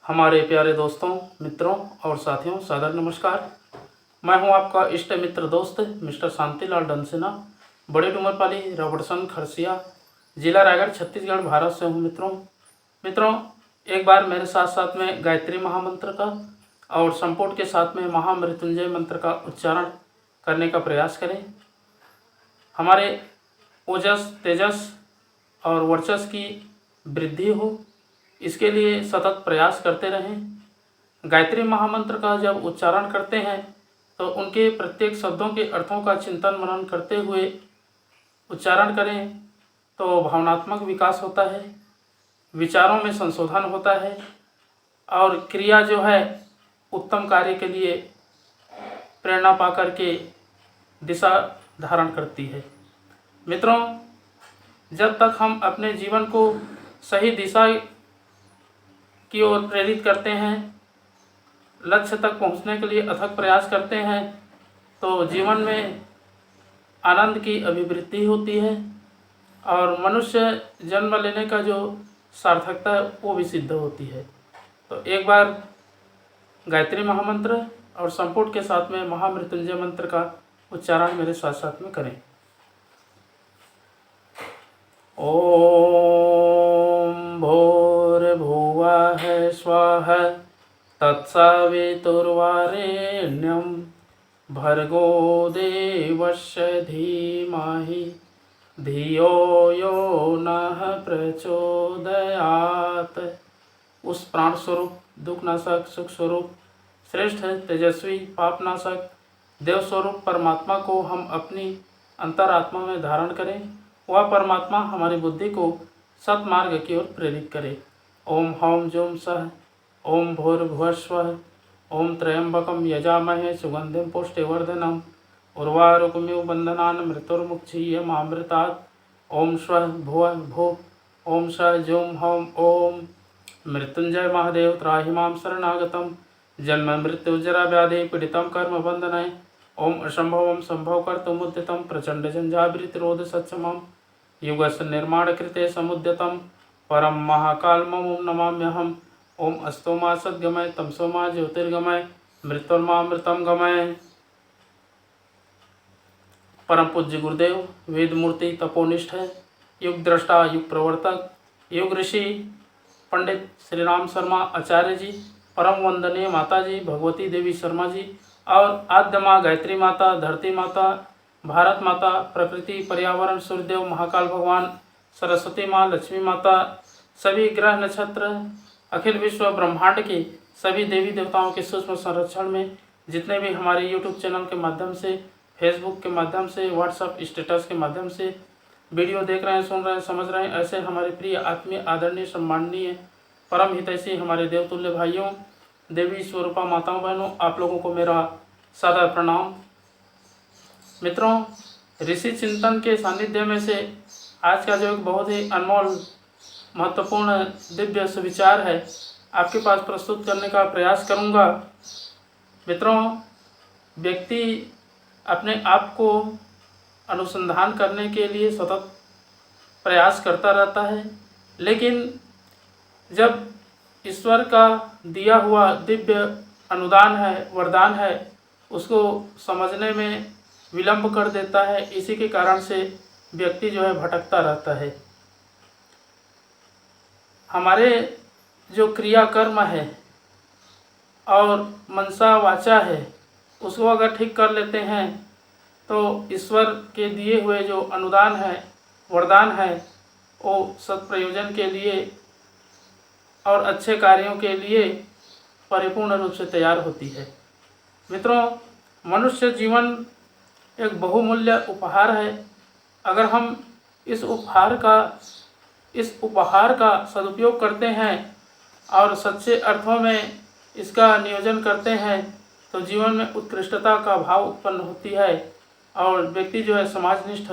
हमारे प्यारे दोस्तों, मित्रों और साथियों, सादर नमस्कार। मैं हूं आपका इष्ट मित्र दोस्त मिस्टर शांतिलाल डंसेना, बड़े डूमरपाली, रबड़सन, खरसिया, जिला रायगढ़, छत्तीसगढ़, भारत से हूं। मित्रों, एक बार मेरे साथ साथ में गायत्री महामंत्र का और संपुट के साथ में महामृत्युंजय मंत्र का उच्चारण करने का प्रयास करें। हमारे ओजस, तेजस और वर्चस्व की वृद्धि हो, इसके लिए सतत प्रयास करते रहें। गायत्री महामंत्र का जब उच्चारण करते हैं तो उनके प्रत्येक शब्दों के अर्थों का चिंतन मनन करते हुए उच्चारण करें तो भावनात्मक विकास होता है, विचारों में संशोधन होता है और क्रिया जो है उत्तम कार्य के लिए प्रेरणा पाकर के दिशा धारण करती है। मित्रों, जब तक हम अपने जीवन को सही दिशा की ओर प्रेरित करते हैं, लक्ष्य तक पहुंचने के लिए अथक प्रयास करते हैं, तो जीवन में आनंद की अभिवृद्धि होती है और मनुष्य जन्म लेने का जो सार्थकता है वो भी सिद्ध होती है। तो एक बार गायत्री महामंत्र और संपुट के साथ में महामृत्युंजय मंत्र का उच्चारण मेरे साथ साथ में करें। ओम भूर्भुवः स्वः तत्सवितुर्वरेण्यं भर्गो देवस्य धीमहि धियो यो नः प्रचोदयात्। उस प्राण स्वरूप, दुखनाशक, सुख स्वरूप, श्रेष्ठ, तेजस्वी, पापनाशक, देव स्वरूप परमात्मा को हम अपनी अंतरात्मा में धारण करें। वह परमात्मा हमारी बुद्धि को सत्मार्ग की ओर प्रेरित करे। ओम हौम जूम सह ओम भूर्भुवस्वः ओम त्र्यंबकं यजामहे सुगंधिं पुष्टिवर्धनम् उर्वारुकमिव बंधनान् मृत्युर्मुक्षीयमामृतात्। ओम स्वः भुवः भुव ओम सः जूम हौम ओम मृत्युंजय महादेव त्राहि मां शरणागतम् जन्म मृत्यु जरा व्याधि पीड़ितं कर्म बंधनय। ओम असंभवं संभव कर्तुमुद्यतं प्रचंड झंझावृतिरोध सक्षमं युगस्य निर्माण कृते समुद्यतं परम महाकालमं नमाम्यहम्। ओम अस्तो मा सद्गमय तमसो मा ज्योतिर्गमय मृत्युर्मामृतं गमय। परम पूज्य गुरुदेव, वेद मूर्ति, तपोनिष्ठ, युग दृष्टा, युग प्रवर्तक, युग ऋषि पंडित श्री राम शर्मा आचार्य जी, परम वंदनीय माता जी भगवती देवी शर्मा जी और आद्य माँ गायत्री माता, धरती माता, भारत माता, प्रकृति, पर्यावरण, सूर्यदेव, महाकाल भगवान, सरस्वती माँ, लक्ष्मी माता, सभी ग्रह नक्षत्र, अखिल विश्व ब्रह्मांड के सभी देवी देवताओं के सूक्ष्म संरक्षण में जितने भी हमारे यूट्यूब चैनल के माध्यम से, फेसबुक के माध्यम से, व्हाट्सएप स्टेटस के माध्यम से वीडियो देख रहे हैं, सुन रहे हैं, समझ रहे हैं, ऐसे हमारे प्रिय आत्मीय, आदरणीय, सम्माननीय, परम हितैषी हमारे देवतुल्य भाइयों, देवी स्वरूपा माताओं, बहनों, आप लोगों को मेरा सादर प्रणाम। मित्रों, ऋषि चिंतन के सानिध्य में से आज का जो एक बहुत ही अनमोल, महत्वपूर्ण, दिव्य सुविचार है, आपके पास प्रस्तुत करने का प्रयास करूंगा। मित्रों, व्यक्ति अपने आप को अनुसंधान करने के लिए सतत प्रयास करता रहता है, लेकिन जब ईश्वर का दिया हुआ दिव्य अनुदान है, वरदान है, उसको समझने में विलंब कर देता है। इसी के कारण से व्यक्ति जो है भटकता रहता है। हमारे जो क्रिया कर्म है और मनसा वाचा है, उसको अगर ठीक कर लेते हैं तो ईश्वर के दिए हुए जो अनुदान है, वरदान है, वो सत्प्रयोजन के लिए और अच्छे कार्यों के लिए परिपूर्ण रूप से तैयार होती है। मित्रों, मनुष्य जीवन एक बहुमूल्य उपहार है। अगर हम इस उपहार का सदुपयोग करते हैं और सच्चे अर्थों में इसका नियोजन करते हैं तो जीवन में उत्कृष्टता का भाव उत्पन्न होती है और व्यक्ति जो है समाजनिष्ठ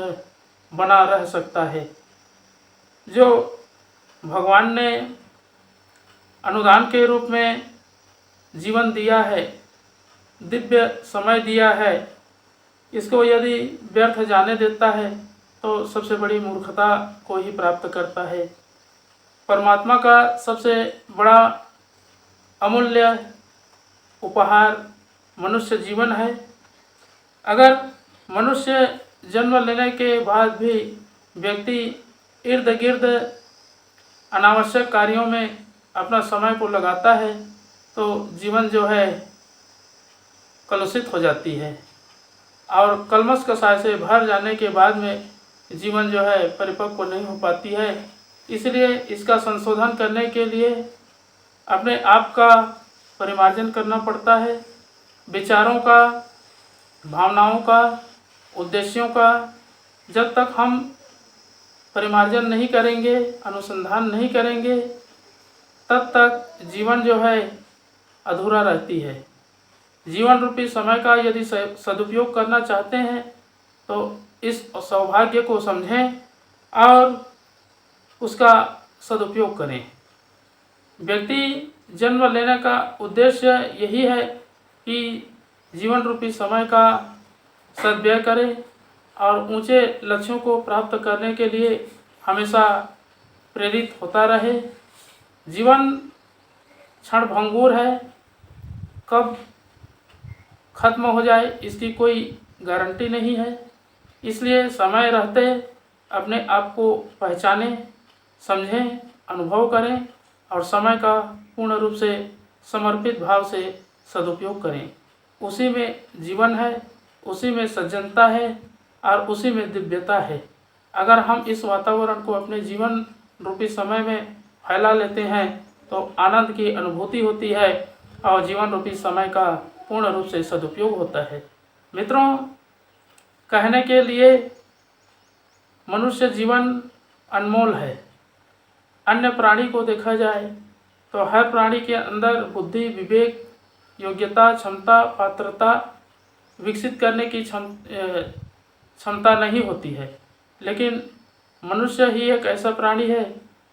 बना रह सकता है। जो भगवान ने अनुदान के रूप में जीवन दिया है, दिव्य समय दिया है, इसको यदि व्यर्थ जाने देता है तो सबसे बड़ी मूर्खता को ही प्राप्त करता है। परमात्मा का सबसे बड़ा अमूल्य उपहार मनुष्य जीवन है। अगर मनुष्य जन्म लेने के बाद भी व्यक्ति इर्द गिर्द अनावश्यक कार्यों में अपना समय को लगाता है तो जीवन जो है कलुषित हो जाती है और कलमश कसाय से भर जाने के बाद में जीवन जो है परिपक्व नहीं हो पाती है। इसलिए इसका संशोधन करने के लिए अपने आप का परिमार्जन करना पड़ता है। विचारों का, भावनाओं का, उद्देश्यों का जब तक हम परिमार्जन नहीं करेंगे, अनुसंधान नहीं करेंगे, तब तक जीवन जो है अधूरा रहती है। जीवन रूपी समय का यदि सदुपयोग करना चाहते हैं तो इस सौभाग्य को समझें और उसका सदुपयोग करें। व्यक्ति जन्म लेने का उद्देश्य यही है कि जीवन रूपी समय का सद्व्यय करे और ऊंचे लक्ष्यों को प्राप्त करने के लिए हमेशा प्रेरित होता रहे। जीवन क्षणभंगुर है, कब खत्म हो जाए इसकी कोई गारंटी नहीं है। इसलिए समय रहते अपने आप को पहचानें, समझें, अनुभव करें और समय का पूर्ण रूप से समर्पित भाव से सदुपयोग करें। उसी में जीवन है, उसी में सज्जनता है और उसी में दिव्यता है। अगर हम इस वातावरण को अपने जीवन रूपी समय में फैला लेते हैं तो आनंद की अनुभूति होती है और जीवन रूपी समय का पूर्ण रूप से सदुपयोग होता है। मित्रों, कहने के लिए मनुष्य जीवन अनमोल है। अन्य प्राणी को देखा जाए तो हर प्राणी के अंदर बुद्धि, विवेक, योग्यता, क्षमता, पात्रता विकसित करने की क्षमता नहीं होती है, लेकिन मनुष्य ही एक ऐसा प्राणी है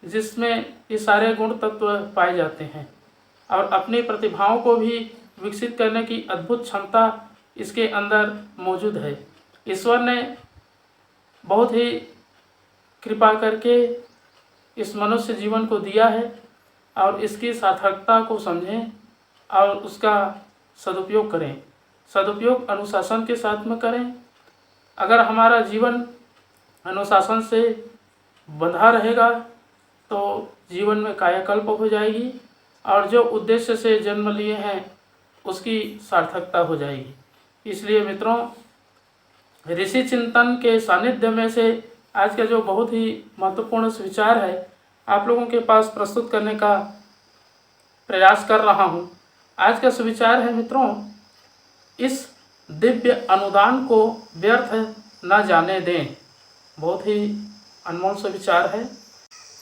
जिसमें ये सारे गुण तत्व पाए जाते हैं और अपनी प्रतिभाओं को भी विकसित करने की अद्भुत क्षमता इसके अंदर मौजूद है। ईश्वर ने बहुत ही कृपा करके इस मनुष्य जीवन को दिया है और इसकी सार्थकता को समझें और उसका सदुपयोग करें। सदुपयोग अनुशासन के साथ में करें। अगर हमारा जीवन अनुशासन से बंधा रहेगा तो जीवन में कायाकल्प हो जाएगी और जो उद्देश्य से जन्म लिए हैं उसकी सार्थकता हो जाएगी। इसलिए मित्रों, ऋषि चिंतन के सानिध्य में से आज का जो बहुत ही महत्वपूर्ण विचार है आप लोगों के पास प्रस्तुत करने का प्रयास कर रहा हूँ। आज का सुविचार है मित्रों, इस दिव्य अनुदान को व्यर्थ न जाने दें। बहुत ही अनमोल सुविचार है।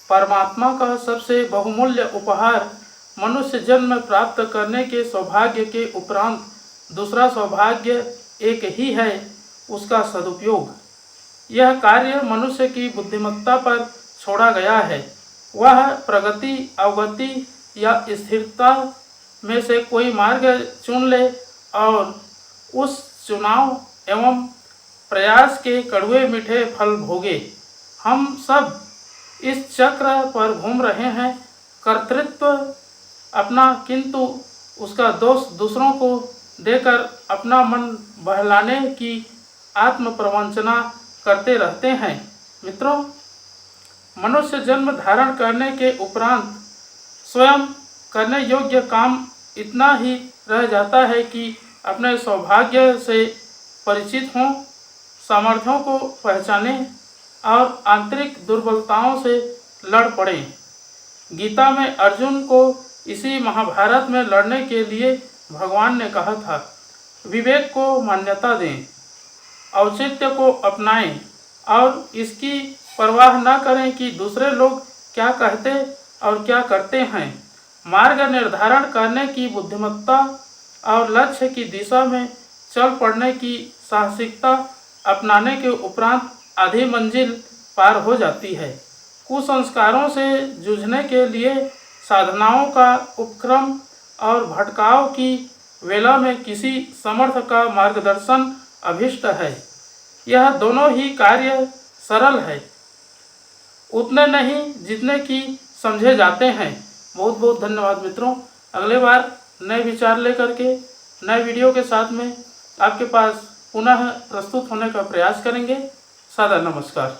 परमात्मा का सबसे बहुमूल्य उपहार मनुष्य जन्म प्राप्त करने के सौभाग्य के उपरांत दूसरा सौभाग्य एक ही है, उसका सदुपयोग। यह कार्य मनुष्य की बुद्धिमत्ता पर छोड़ा गया है। वह प्रगति, अवगति या स्थिरता में से कोई मार्ग चुन ले और उस चुनाव एवं प्रयास के कड़वे मीठे फल भोगे। हम सब इस चक्र पर घूम रहे हैं, कर्तृत्व अपना किंतु उसका दोष दूसरों को देकर अपना मन बहलाने की आत्म प्रवंचना करते रहते हैं। मित्रों, मनुष्य जन्म धारण करने के उपरांत स्वयं करने योग्य काम इतना ही रह जाता है कि अपने सौभाग्य से परिचित हों, सामर्थ्यों को पहचानें और आंतरिक दुर्बलताओं से लड़ पड़ें। गीता में अर्जुन को इसी महाभारत में लड़ने के लिए भगवान ने कहा था, विवेक को मान्यता दें, औचित्य को अपनाएं और इसकी परवाह न करें कि दूसरे लोग क्या कहते और क्या करते हैं। मार्ग निर्धारण करने की बुद्धिमत्ता और लक्ष्य की दिशा में चल पड़ने की साहसिकता अपनाने के उपरांत आधी मंजिल पार हो जाती है। कुसंस्कारों से जूझने के लिए साधनाओं का उपक्रम और भटकाव की वेला में किसी समर्थ का मार्गदर्शन अभिष्ट है। यह दोनों ही कार्य सरल है, उतने नहीं जितने कि समझे जाते हैं। बहुत बहुत धन्यवाद मित्रों। अगले बार नए विचार लेकर के नए वीडियो के साथ में आपके पास पुनः प्रस्तुत होने का प्रयास करेंगे। सादर नमस्कार।